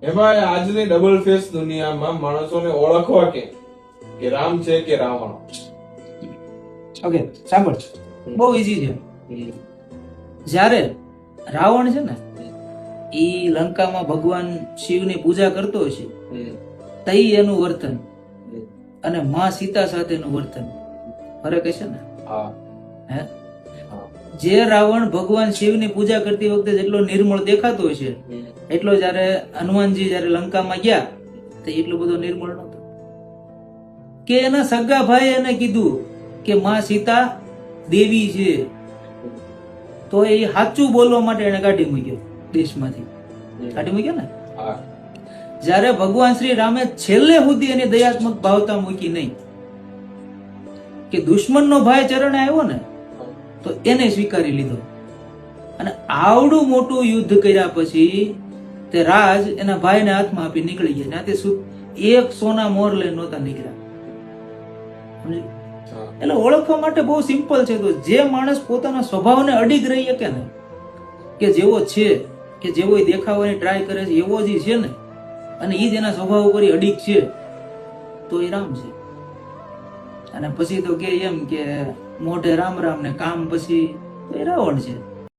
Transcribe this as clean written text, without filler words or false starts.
એમાં આજની double face દુનિયામાં માણસોને ઓળખવા કે રામ છે કે રાવણ. ઓકે સાંભળ, બહુ ઈઝી છે. જ્યારે રાવણ છે ને ઈ લંકામાં ભગવાન શિવની પૂજા કરતો હશે, તઈ એનું વર્તન અને માં સીતા સાથેનું વર્તન ફરક હશે ને. હે, જે રાવણ ભગવાન શિવની પૂજા કરતી વખતે જેટલો નિર્મળ દેખાતો હશે, એટલો જ્યારે હનુમાનજી જ્યારે લંકામાં ગયા તો એટલો બધો નિર્મળ નહોતો. કે એના સગા ભાઈ એને કીધું કે માં સીતા દેવી છે, તો એ સાચું બોલવા માટે એને કાઢી મૂક્યો દેશમાંથી, કાઢી મૂક્યો ને. જ્યારે ભગવાન શ્રી રામે છેલ્લે સુધી એની દયાત્મક ભાવતા મૂકી નહીં, કે દુશ્મનનો ભાઈ ચરણે આવ્યો ને તો એને સ્વીકારી લીધો. અને આવડું મોટું યુદ્ધ કર્યા પછી તે રાજ એના ભાઈને હાથમાં આપી નીકળી ગયા. ત્યાંથી એક સોના મોર લઈને નહોતા નીકળ્યા. એટલે ઓળખવા માટે બહુ સિમ્પલ છે. તો જે માણસ પોતાના સ્વભાવને અડીગ રહી શકે ને, કે જેવો છે, કે જેવો દેખાવાની ટ્રાય કરે છે એવો જ છે ને, અને એ જ એના સ્વભાવ ઉપર અડીગ છે, તો એ રામ છે. અને પછી તો કે એમ કે મોઢે રામ રામ ને કામ પછી તો એ રાવણ છે.